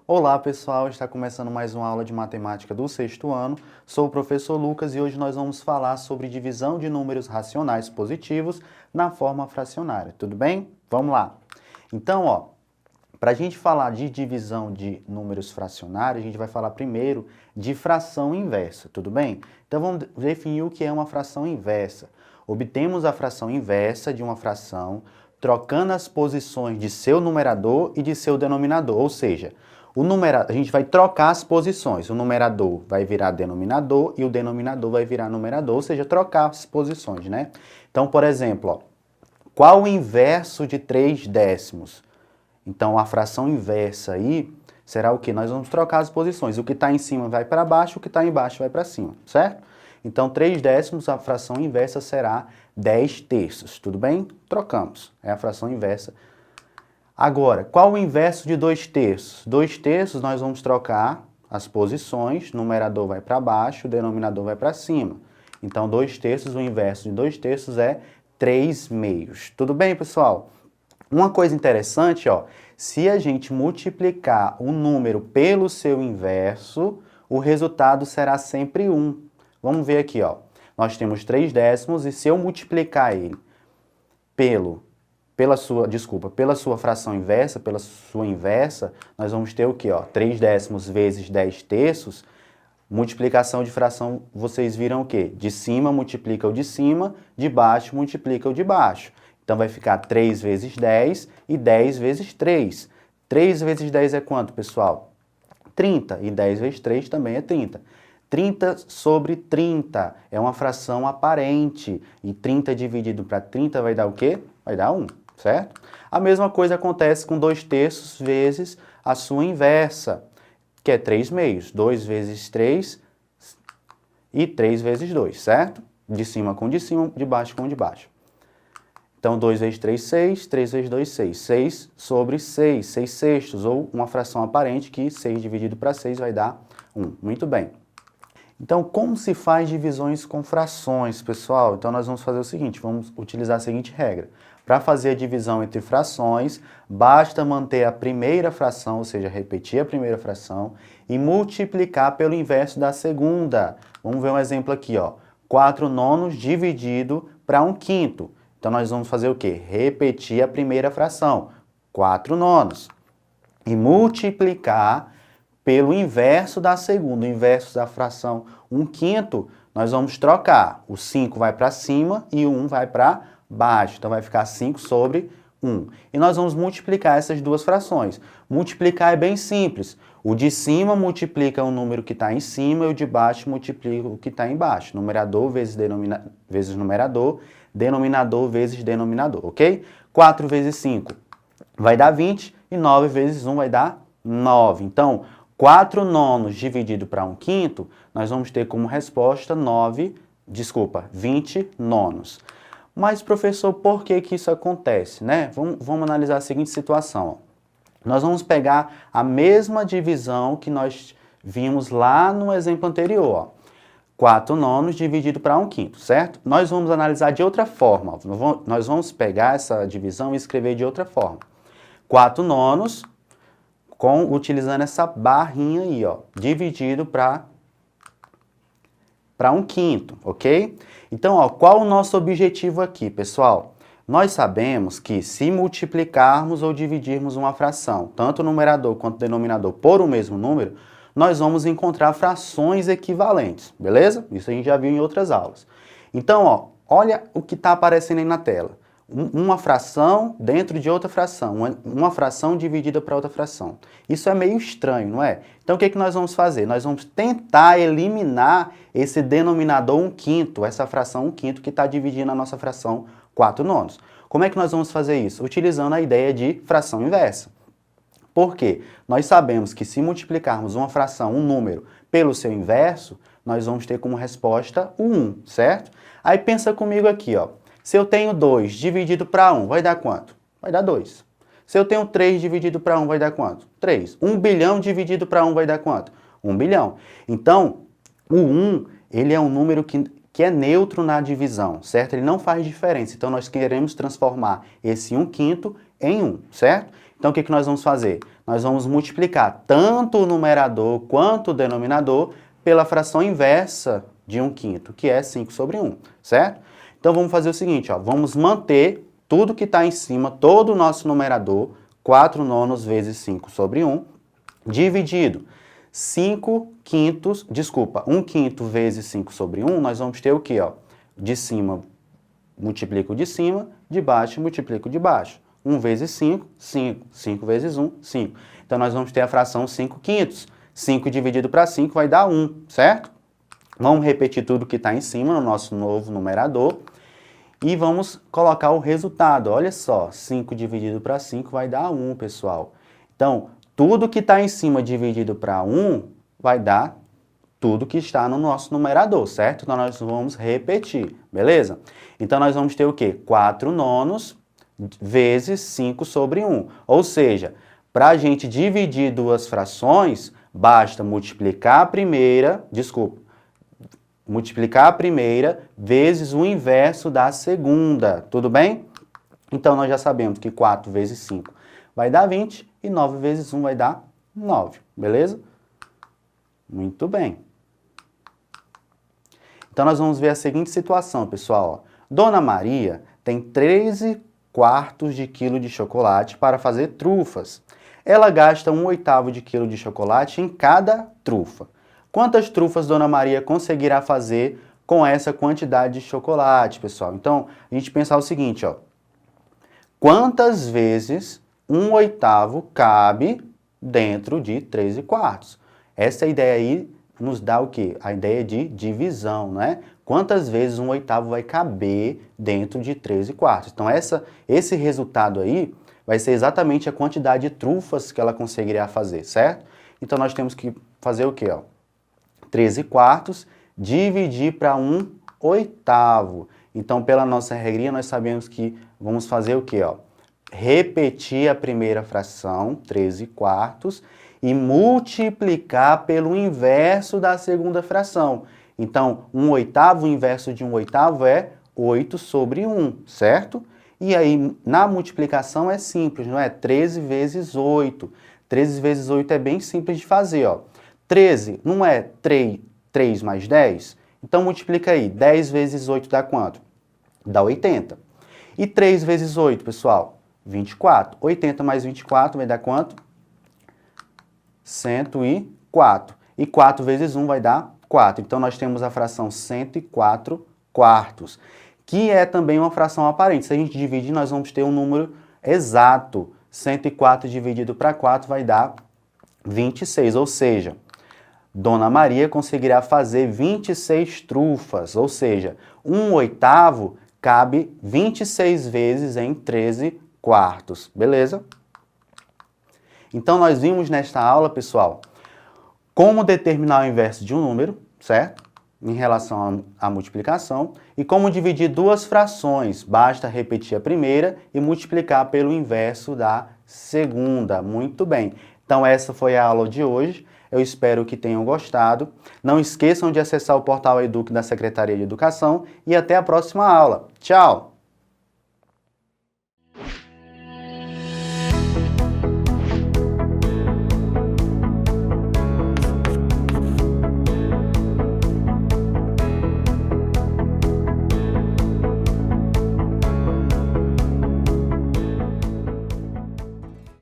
Olá pessoal, está começando mais uma aula de matemática do sexto ano. Sou o professor Lucas e hoje nós vamos falar sobre divisão de números racionais positivos na forma fracionária, tudo bem? Vamos lá. Então, para a gente falar de divisão de números fracionários, a gente vai falar primeiro de fração inversa, tudo bem? Então vamos definir o que é uma fração inversa. Obtemos a fração inversa de uma fração trocando as posições de seu numerador e de seu denominador, ou seja, a gente vai trocar as posições, o numerador vai virar denominador e o denominador vai virar numerador, ou seja, trocar as posições, né? Então, por exemplo, qual o inverso de 3 décimos? Então, a fração inversa aí será o que? Nós vamos trocar as posições. O que está em cima vai para baixo, o que está embaixo vai para cima, certo? Então, 3 décimos, a fração inversa será 10 terços, tudo bem? Trocamos, é a fração inversa. Agora, qual o inverso de 2 terços? 2 terços nós vamos trocar as posições, o numerador vai para baixo, o denominador vai para cima. Então, 2 terços, o inverso de 2 terços é 3 meios. Tudo bem, pessoal? Uma coisa interessante, se a gente multiplicar um número pelo seu inverso, o resultado será sempre 1. Vamos ver aqui, nós temos 3 décimos e se eu multiplicar ele pela sua fração inversa, pela sua inversa, nós vamos ter o quê? 3 décimos vezes 10 terços, multiplicação de fração, vocês viram o quê? De cima multiplica o de cima, de baixo multiplica o de baixo. Então vai ficar 3 vezes 10 e 10 vezes 3. 3 vezes 10 é quanto, pessoal? 30. E 10 vezes 3 também é 30. 30 sobre 30 é uma fração aparente. E 30 dividido para 30 vai dar o quê? Vai dar 1, certo? A mesma coisa acontece com 2 terços vezes a sua inversa, que é 3 meios. 2 vezes 3 e 3 vezes 2, certo? De cima com de cima, de baixo com de baixo. Então, 2 vezes 3, 6, 3 vezes 2, 6. 6 sobre 6, 6 sextos, ou uma fração aparente que 6 dividido para 6 vai dar 1. Muito bem. Então, como se faz divisões com frações, pessoal? Então, nós vamos fazer o seguinte, vamos utilizar a seguinte regra. Para fazer a divisão entre frações, basta manter a primeira fração, ou seja, repetir a primeira fração, e multiplicar pelo inverso da segunda. Vamos ver um exemplo aqui, 4 nonos dividido para 1 quinto. Então, nós vamos fazer o quê? Repetir a primeira fração, 4 nonos, e multiplicar pelo inverso da segunda. O inverso da fração 1 quinto, nós vamos trocar. O 5 vai para cima e o 1 vai para baixo. Então, vai ficar 5 sobre 1. E nós vamos multiplicar essas duas frações. Multiplicar é bem simples. O de cima multiplica o número que está em cima e o de baixo multiplica o que está embaixo. Numerador vezes numerador, denominador vezes denominador, ok? 4 vezes 5 vai dar 20 e 9 vezes 1 vai dar 9. Então, 4 nonos dividido para 1 quinto, nós vamos ter como resposta 20 nonos. Mas, professor, por que isso acontece, né? Vamos analisar a seguinte situação. Nós vamos pegar a mesma divisão que nós vimos lá no exemplo anterior, 4 nonos dividido para 1 quinto, certo? Nós vamos analisar de outra forma. Nós vamos pegar essa divisão e escrever de outra forma. 4 nonos, utilizando essa barrinha aí, dividido para 1 quinto, ok? Então, qual o nosso objetivo aqui, pessoal? Nós sabemos que se multiplicarmos ou dividirmos uma fração, tanto o numerador quanto o denominador, por o mesmo número, nós vamos encontrar frações equivalentes, beleza? Isso a gente já viu em outras aulas. Então, olha o que está aparecendo aí na tela. Uma fração dentro de outra fração, uma fração dividida para outra fração. Isso é meio estranho, não é? Então, o que nós vamos fazer? Nós vamos tentar eliminar esse denominador 1 quinto, essa fração 1 quinto que está dividindo a nossa fração 4 nonos. Como é que nós vamos fazer isso? Utilizando a ideia de fração inversa. Por quê? Nós sabemos que se multiplicarmos uma fração, um número, pelo seu inverso, nós vamos ter como resposta o 1, certo? Aí pensa comigo aqui, Se eu tenho 2 dividido para 1, vai dar quanto? Vai dar 2. Se eu tenho 3 dividido para 1, vai dar quanto? 3. 1 bilhão dividido para 1 vai dar quanto? 1 bilhão. Então, o 1, ele é um número que é neutro na divisão, certo? Ele não faz diferença. Então, nós queremos transformar esse 1 quinto em 1, certo? Então, Então, o que nós vamos fazer? Nós vamos multiplicar tanto o numerador quanto o denominador pela fração inversa de 1/5, que é 5 sobre 1, certo? Então, vamos fazer o seguinte, ó, vamos manter tudo que está em cima, todo o nosso numerador, 4/9 vezes 5 sobre 1, dividido 1/5 vezes 5 sobre 1, nós vamos ter o quê? Ó? De cima, multiplico de cima, de baixo, multiplico de baixo. 1 vezes 5, 5. 5 vezes 1, 5. Então, nós vamos ter a fração 5/5. 5 dividido para 5 vai dar 1, certo? Vamos repetir tudo que está em cima no nosso novo numerador e vamos colocar o resultado. Olha só, 5 dividido para 5 vai dar 1, pessoal. Então, tudo que está em cima dividido para 1 vai dar tudo que está no nosso numerador, certo? Então, nós vamos repetir, beleza? Então, nós vamos ter o quê? 4/9 vezes 5 sobre 1. Ou seja, para a gente dividir duas frações, basta multiplicar a primeira vezes o inverso da segunda, tudo bem? Então, nós já sabemos que 4 vezes 5 vai dar 20 e 9 vezes 1 vai dar 9, beleza? Muito bem. Então, nós vamos ver a seguinte situação, pessoal. Ó. Dona Maria tem 13/4 de quilo de chocolate para fazer trufas. Ela gasta 1/8 de quilo de chocolate em cada trufa. Quantas trufas Dona Maria conseguirá fazer com essa quantidade de chocolate, pessoal? Então, a gente pensar o seguinte, ó. Quantas vezes 1/8 cabe dentro de 13/4? Essa ideia aí nos dá o quê? A ideia de divisão, né? Quantas vezes 1/8 vai caber dentro de 13/4? Então, esse resultado aí vai ser exatamente a quantidade de trufas que ela conseguirá fazer, certo? Então, nós temos que fazer o quê? Ó? 13/4 dividir para 1/8. Então, pela nossa regrinha, nós sabemos que vamos fazer o quê? Ó? Repetir a primeira fração, 13/4, e multiplicar pelo inverso da segunda fração. Então, 1/8, o inverso de 1/8 é 8 sobre 1, certo? E aí, na multiplicação é simples, não é? 13 vezes 8. 13 vezes 8 é bem simples de fazer, ó. 13 não é 3 mais 10? Então, multiplica aí. 10 vezes 8 dá quanto? Dá 80. E 3 vezes 8, pessoal? 24. 80 mais 24 vai dar quanto? 104. E 4 vezes 1 vai dar 4. Então, nós temos a fração 104/4, que é também uma fração aparente. Se a gente dividir, nós vamos ter um número exato. 104 dividido para 4 vai dar 26, ou seja, Dona Maria conseguirá fazer 26 trufas, ou seja, 1/8 cabe 26 vezes em 13/4, beleza? Então, nós vimos nesta aula, pessoal, como determinar o inverso de um número, certo? Em relação à multiplicação, e como dividir duas frações. Basta repetir a primeira e multiplicar pelo inverso da segunda. Muito bem. Então, essa foi a aula de hoje. Eu espero que tenham gostado. Não esqueçam de acessar o portal Eduque da Secretaria de Educação e até a próxima aula. Tchau!